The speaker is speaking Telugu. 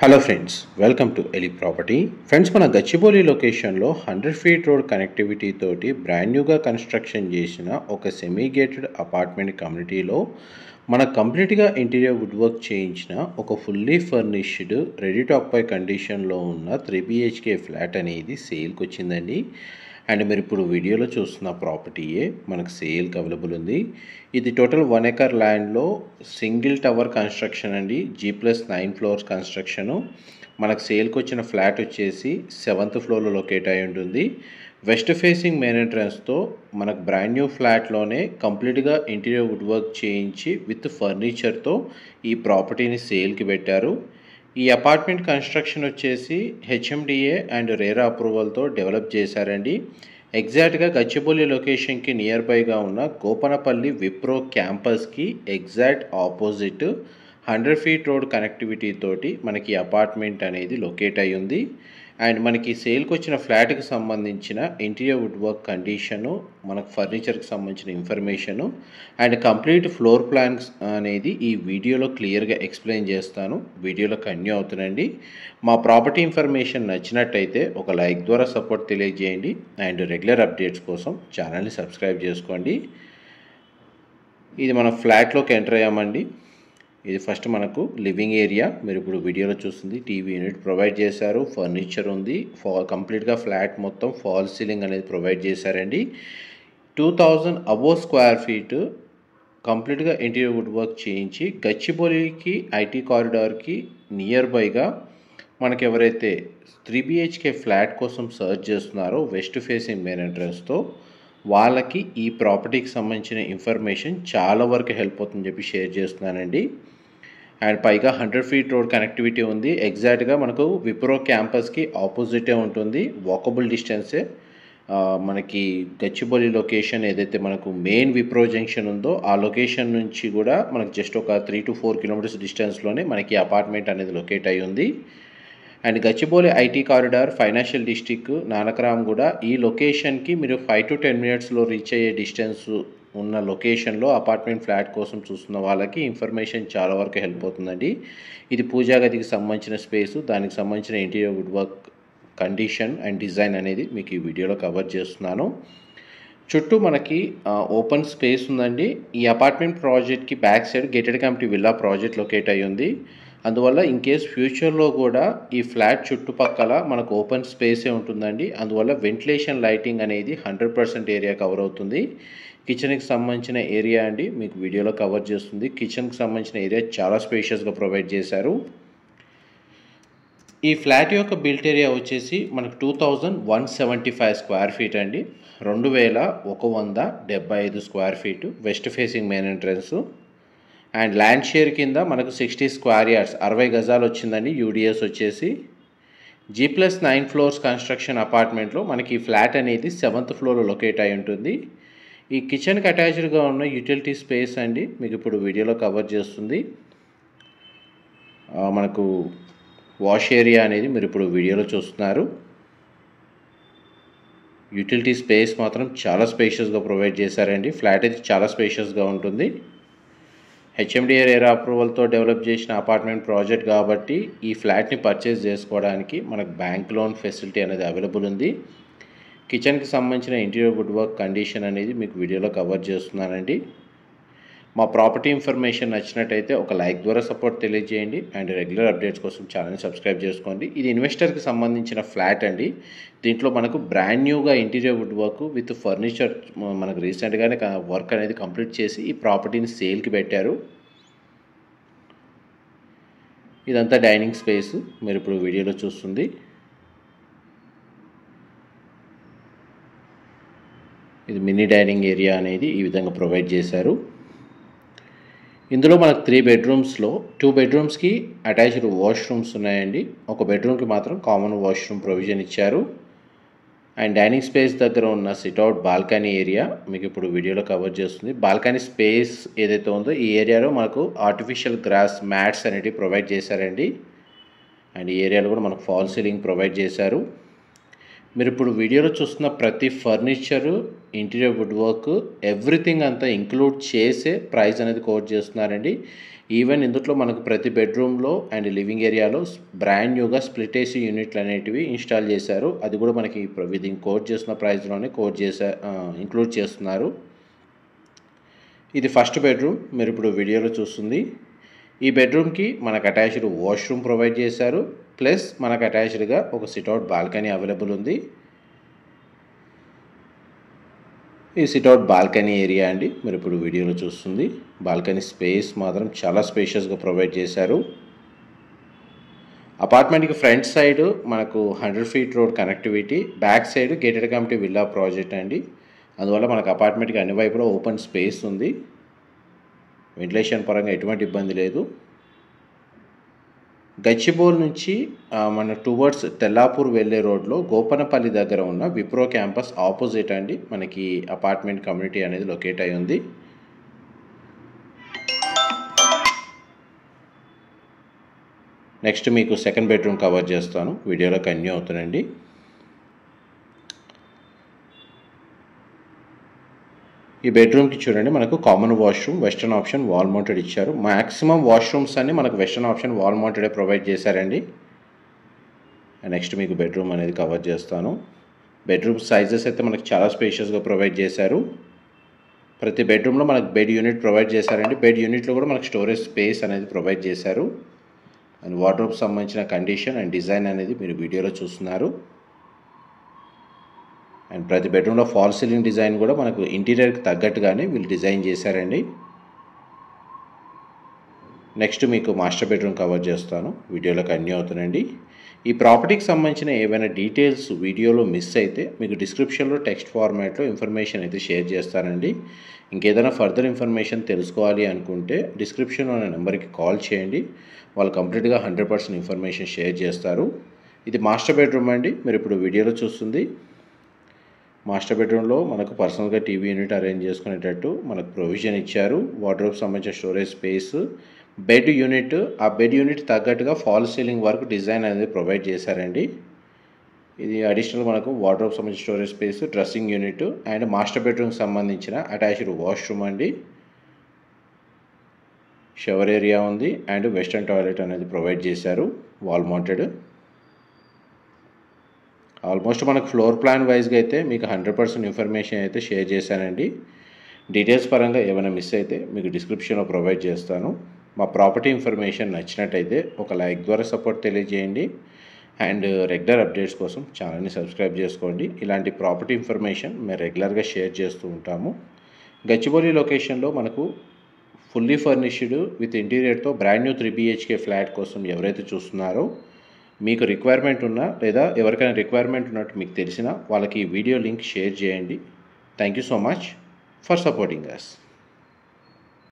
Hello friends, welcome to Eli property. Friends, మన గచ్చిబౌలి లొకేషన్లో 100 ఫీట్ రోడ్ కనెక్టివిటీ తోటి బ్రాండ్ న్యూగా కన్స్ట్రక్షన్ చేసిన ఒక సెమీ గేటెడ్ అపార్ట్మెంట్ కమ్యూనిటీలో మన కంప్లీట్గా ఇంటీరియర్ వుడ్ వర్క్ చేయించిన ఒక fully furnished ready to occupy కండిషన్లో ఉన్న 3 BHK ఫ్లాట్ అనేది సేల్కి వచ్చిందండి. అండ్ మీరు ఇప్పుడు వీడియోలో చూస్తున్న ప్రాపర్టీయే మనకు సేల్కి అవైలబుల్ ఉంది. ఇది టోటల్ 1 ఎకర్ ల్యాండ్లో సింగిల్ టవర్ కన్స్ట్రక్షన్ అండి. G+9 floors construction. మనకు సేల్కి వచ్చిన ఫ్లాట్ వచ్చేసి 7th ఫ్లోర్లో లొకేట్ అయి ఉంటుంది. వెస్ట్ ఫేసింగ్ మెయిన్ ఎంట్రన్స్తో మనకు బ్రాండ్ న్యూ ఫ్లాట్లోనే కంప్లీట్గా ఇంటీరియర్ వుడ్ వర్క్ చేయించి విత్ ఫర్నిచర్తో ఈ ప్రాపర్టీని సేల్కి పెట్టారు. ఈ అపార్ట్మెంట్ కన్స్ట్రక్షన్ వచ్చేసి HMDA అండ్ రేరా అప్రూవల్తో డెవలప్ చేశారండి. ఎగ్జాక్ట్గా గచ్చిబౌలి లొకేషన్కి నియర్ బైగా ఉన్న గోపనపల్లి విప్రో క్యాంపస్కి exact opposite 100 feet road connectivity తోటి మనకి అపార్ట్మెంట్ అనేది లొకేట్ అయి ఉంది. అండ్ మనకి సేల్కి వచ్చిన ఫ్లాట్కి సంబంధించిన ఇంటీరియర్ వుడ్ వర్క్ కండిషను, మనకు ఫర్నిచర్కి సంబంధించిన information and complete floor plans అనేది ఈ వీడియోలో క్లియర్గా ఎక్స్ప్లెయిన్ చేస్తాను. వీడియోలో కంటిన్యూ అవుతుందండి. మా ప్రాపర్టీ ఇన్ఫర్మేషన్ నచ్చినట్టయితే ఒక లైక్ ద్వారా సపోర్ట్ తెలియజేయండి అండ్ రెగ్యులర్ అప్డేట్స్ కోసం ఛానల్ని సబ్స్క్రైబ్ చేసుకోండి. ఇది మన ఫ్లాట్లోకి ఎంటర్ అయ్యామండి. ఇది ఫస్ట్ మనకు లివింగ్ ఏరియా. మీరు ఇప్పుడు వీడియోలో చూస్తుంది టీవీ యూనిట్ ప్రొవైడ్ చేశారు. ఫర్నిచర్ ఉంది. కంప్లీట్గా ఫ్లాట్ మొత్తం ఫాల్ సీలింగ్ అనేది ప్రొవైడ్ చేశారండి. 2000 అబోవ్ స్క్వేర్ ఫీట్ కంప్లీట్గా ఇంటీరియర్ వుడ్ వర్క్ చేయించి గచ్చిబౌలికి ఐటీ కారిడార్కి నియర్ బైగా మనకి ఎవరైతే 3 BHK ఫ్లాట్ కోసం సర్చ్ చేస్తున్నారో వెస్ట్ ఫేసింగ్ మెయిన్ ఎంట్రన్స్తో వాళ్ళకి ఈ ప్రాపర్టీకి సంబంధించిన ఇన్ఫర్మేషన్ చాలా వరకు హెల్ప్ అవుతుందని చెప్పి షేర్ చేస్తున్నానండి. అండ్ పైగా 100 ఫీట్ రోడ్ కనెక్టివిటీ ఉంది. ఎగ్జాక్ట్గా మనకు విప్రో క్యాంపస్కి ఆపోజిటే ఉంటుంది. వాకబుల్ డిస్టెన్సే. మనకి గచ్చిబౌలి లొకేషన్ ఏదైతే మనకు మెయిన్ విప్రో జంక్షన్ ఉందో ఆ లొకేషన్ నుంచి కూడా మనకు జస్ట్ ఒక 3 to 4 కిలోమీటర్స్ డిస్టెన్స్లోనే మనకి అపార్ట్మెంట్ అనేది లొకేట్ అయి ఉంది. And Gachibowli IT corridor, financial district, Nanakramguda ఈ లొకేషన్కి మీరు 5 to 10 మినిట్స్లో రీచ్ అయ్యే డిస్టెన్స్ ఉన్న లొకేషన్లో అపార్ట్మెంట్ ఫ్లాట్ కోసం చూస్తున్న వాళ్ళకి ఇన్ఫర్మేషన్ చాలా వరకు హెల్ప్ అవుతుందండి. ఇది పూజా గదికి సంబంధించిన స్పేసు, దానికి సంబంధించిన interior wood work condition and design అనేది మీకు ఈ వీడియోలో కవర్ చేస్తున్నాను. చుట్టూ మనకి ఓపెన్ స్పేస్ ఉందండి. ఈ అపార్ట్మెంట్ ప్రాజెక్ట్కి back side gated community villa project locate అయి ఉంది. అందువల్ల ఇన్ కేస్ ఫ్యూచర్లో కూడా ఈ ఫ్లాట్ చుట్టుపక్కల మనకు ఓపెన్ స్పేసే ఉంటుందండి. అందువల్ల వెంటిలేషన్, లైటింగ్ అనేది 100% ఏరియా కవర్ అవుతుంది. కిచెన్కి సంబంధించిన ఏరియా అండి మీకు వీడియోలో కవర్ చేస్తుంది. కిచెన్కి సంబంధించిన ఏరియా చాలా స్పేషియస్గా ప్రొవైడ్ చేశారు. ఈ ఫ్లాట్ యొక్క బిల్ట్ ఏరియా వచ్చేసి మనకు 2175 స్క్వేర్ ఫీట్ అండి. 2175 square feet west facing main entrance. And land share కింద మనకు 60 స్క్వేర్ యార్డ్స్ 60 గజాలు వచ్చిందండి. UDS వచ్చేసి G+9 ఫ్లోర్స్ కన్స్ట్రక్షన్ అపార్ట్మెంట్లో మనకి ఈ ఫ్లాట్ అనేది 7th ఫ్లోర్లో లొకేట్ అయి ఉంటుంది. ఈ కిచెన్కి అటాచ్డ్గా ఉన్న యూటిలిటీ స్పేస్ అండి మీకు ఇప్పుడు వీడియోలో కవర్ చేస్తుంది. మనకు వాష్ ఏరియా అనేది మీరు ఇప్పుడు వీడియోలో చూస్తున్నారు. యూటిలిటీ స్పేస్ మాత్రం చాలా స్పేషియస్గా ప్రొవైడ్ చేశారండి. ఫ్లాట్ అయితే చాలా స్పేషియస్గా ఉంటుంది. HMDA రేరా అప్రూవల్తో డెవలప్ చేసిన అపార్ట్మెంట్ ప్రాజెక్ట్ కాబట్టి ఈ ఫ్లాట్ని పర్చేస్ చేసుకోవడానికి మనకు బ్యాంక్ లోన్ ఫెసిలిటీ అనేది అవైలబుల్ ఉంది. కిచెన్కి సంబంధించిన ఇంటీరియర్ వుడ్ వర్క్ కండిషన్ అనేది మీకు వీడియోలో కవర్ చేస్తున్నానండి. మా ప్రాపర్టీ ఇన్ఫర్మేషన్ నచ్చినట్టయితే ఒక లైక్ ద్వారా సపోర్ట్ తెలియజేయండి అండ్ రెగ్యులర్ అప్డేట్స్ కోసం ఛానల్ని సబ్స్క్రైబ్ చేసుకోండి. ఇది ఇన్వెస్టర్కి సంబంధించిన ఫ్లాట్ అండి. దీంట్లో మనకు బ్రాండ్ న్యూగా interior wood work with furniture మనకు రీసెంట్గానే వర్క్ అనేది కంప్లీట్ చేసి ఈ ప్రాపర్టీని సేల్కి పెట్టారు. ఇదంతా డైనింగ్ స్పేస్ మీరు ఇప్పుడు వీడియోలో చూస్తుంది. ఇది మినీ డైనింగ్ ఏరియా అనేది ఈ విధంగా ప్రొవైడ్ చేశారు. ఇందులో మనకు 3 బెడ్రూమ్స్లో 2 బెడ్రూమ్స్కి అటాచ్డ్ వాష్రూమ్స్ ఉన్నాయండి. ఒక బెడ్రూమ్కి మాత్రం కామన్ వాష్రూమ్ ప్రొవిజన్ ఇచ్చారు. అండ్ డైనింగ్ స్పేస్ దగ్గర ఉన్న సిట్అవుట్ బాల్కనీ ఏరియా మీకు ఇప్పుడు వీడియోలో కవర్ చేస్తుంది. బాల్కనీ స్పేస్ ఏదైతే ఉందో ఈ ఏరియాలో మనకు ఆర్టిఫిషియల్ గ్రాస్ మ్యాట్స్ అనేటివి ప్రొవైడ్ చేశారండి. అండ్ ఈ ఏరియాలో కూడా మనకు ఫాల్ సీలింగ్ ప్రొవైడ్ చేశారు. మీరు ఇప్పుడు వీడియోలో చూస్తున్న ప్రతి furniture, interior wood work, everything అంతా ఇంక్లూడ్ చేసే ప్రైస్ అనేది కోట్ చేస్తున్నారండి. ఈవెన్ ఇందులో మనకు ప్రతి బెడ్రూమ్లో అండ్ లివింగ్ ఏరియాలో బ్రాండ్ న్యూగా స్ప్లిట్ ఏసీ యూనిట్లు అనేటివి ఇన్స్టాల్ చేశారు. అది కూడా మనకి విదిన్ కోట్ చేస్తున్న ప్రైస్లోనే ఇంక్లూడ్ చేస్తున్నారు. ఇది ఫస్ట్ బెడ్రూమ్ మీరు ఇప్పుడు వీడియోలో చూస్తుంది. ఈ బెడ్రూమ్కి మనకు అటాచ్డ్ వాష్రూమ్ ప్రొవైడ్ చేశారు. ప్లస్ మనకు అటాచ్డ్గా ఒక సిట్అవుట్ బాల్కనీ అవైలబుల్ ఉంది. ఈ సిట్అవుట్ బాల్కనీ ఏరియా అండి మీరు ఇప్పుడు వీడియోలో చూస్తుంది. బాల్కనీ స్పేస్ మాత్రం చాలా స్పేషియస్గా ప్రొవైడ్ చేశారు. అపార్ట్మెంట్కి ఫ్రంట్ సైడ్ మనకు 100 feet road connectivity, back side gated community villa project అండి. అందువల్ల మనకు అపార్ట్మెంట్కి అన్ని వైపులా ఓపెన్ స్పేస్ ఉంది. వెంటిలేషన్ పరంగా ఎటువంటి ఇబ్బంది లేదు. గచ్చిబౌలి నుంచి మన టువర్డ్స్ తెల్లాపూర్ వెళ్ళే రోడ్లో గోపనపల్లి దగ్గర ఉన్న విప్రో క్యాంపస్ ఆపోజిట్ అండి మనకి అపార్ట్మెంట్ కమ్యూనిటీ అనేది లొకేట్ అయి ఉంది. నెక్స్ట్ మీకు సెకండ్ బెడ్రూమ్ కవర్ చేస్తాను, వీడియోలో కంటిన్యూ అవుతానండి. ఈ బెడ్రూమ్కి చూడండి మనకు common washroom, western option wall mounted ఇచ్చారు. మ్యాక్సిమం వాష్రూమ్స్ అన్ని మనకు వెస్టర్న్ ఆప్షన్ వాల్ మౌంటెడే ప్రొవైడ్ చేశారండి. నెక్స్ట్ మీకు బెడ్రూమ్ అనేది కవర్ చేస్తాను. బెడ్రూమ్ సైజెస్ అయితే మనకు చాలా స్పేషియస్గా ప్రొవైడ్ చేశారు. ప్రతి బెడ్రూమ్లో మనకు బెడ్ యూనిట్ ప్రొవైడ్ చేశారండి. బెడ్ యూనిట్లో కూడా మనకు స్టోరేజ్ స్పేస్ అనేది ప్రొవైడ్ చేశారు. అండ్ వార్డ్రోబ్ సంబంధించిన కండిషన్ అండ్ డిజైన్ అనేది మీరు వీడియోలో చూస్తున్నారు. అండ్ ప్రతి బెడ్రూమ్లో ఫాల్ సీలింగ్ డిజైన్ కూడా మనకు ఇంటీరియర్కి తగ్గట్టుగానే వీళ్ళు డిజైన్ చేశారండి. నెక్స్ట్ మీకు మాస్టర్ బెడ్రూమ్ కవర్ చేస్తాను, వీడియోలో కంటిన్యూ అవుతానండి. ఈ ప్రాపర్టీకి సంబంధించిన ఏవైనా డీటెయిల్స్ వీడియోలో మిస్ అయితే మీకు డిస్క్రిప్షన్లో టెక్స్ట్ ఫార్మాట్లో ఇన్ఫర్మేషన్ అయితే షేర్ చేస్తానండి. ఇంకేదైనా ఫర్దర్ ఇన్ఫర్మేషన్ తెలుసుకోవాలి అనుకుంటే డిస్క్రిప్షన్లో ఉన్న నెంబర్కి కాల్ చేయండి. వాళ్ళు కంప్లీట్గా 100% ఇన్ఫర్మేషన్ షేర్ చేస్తారు. ఇది మాస్టర్ బెడ్రూమ్ అండి మీరు ఇప్పుడు వీడియోలో చూస్తుంది. మాస్టర్ బెడ్రూమ్లో మనకు పర్సనల్గా టీవీ యూనిట్ అరేంజ్ చేసుకునేటట్టు మనకు ప్రొవిజన్ ఇచ్చారు. వార్డ్రోబ్ సంబంధించిన స్టోరేజ్ స్పేస్, బెడ్ యూనిట్, ఆ బెడ్ యూనిట్ తగ్గట్టుగా ఫాల్ సీలింగ్ వరకు డిజైన్ అనేది ప్రొవైడ్ చేశారండి. ఇది అడిషనల్ మనకు వార్డ్రోబ్ సంబంధించిన storage space, dressing unit and master బెడ్రూమ్కి సంబంధించిన అటాచ్డ్ వాష్రూమ్ అండి. షవర్ ఏరియా ఉంది అండ్ వెస్టర్న్ టాయిలెట్ అనేది ప్రొవైడ్ చేశారు వాల్ మౌంటెడ్. ఆల్మోస్ట్ మనకు ఫ్లోర్ ప్లాన్ వైజ్గా అయితే మీకు 100% ఇన్ఫర్మేషన్ అయితే షేర్ చేశానండి. డీటెయిల్స్ పరంగా ఏమైనా మిస్ అయితే మీకు డిస్క్రిప్షన్లో ప్రొవైడ్ చేస్తాను. మా ప్రాపర్టీ ఇన్ఫర్మేషన్ నచ్చినట్టయితే ఒక లైక్ ద్వారా సపోర్ట్ తెలియజేయండి. అండ్ రెగ్యులర్ అప్డేట్స్ కోసం ఛానల్ని సబ్స్క్రైబ్ చేసుకోండి. ఇలాంటి ప్రాపర్టీ ఇన్ఫర్మేషన్ మేము రెగ్యులర్గా షేర్ చేస్తూ ఉంటాము. గచ్చిబౌలి లొకేషన్లో మనకు ఫుల్లీ ఫర్నిష్డ్ విత్ ఇంటీరియర్తో బ్రాండ్ న్యూ 3 BHK ఫ్లాట్ కోసం ఎవరైతే చూస్తున్నారో మీకు రిక్వైర్మెంట్ ఉన్నా లేదా ఎవరికైనా రిక్వైర్మెంట్ ఉన్నట్టు మీకు తెలిసినా వాళ్ళకి ఈ వీడియో లింక్ షేర్ చేయండి. Thank you so much for supporting us.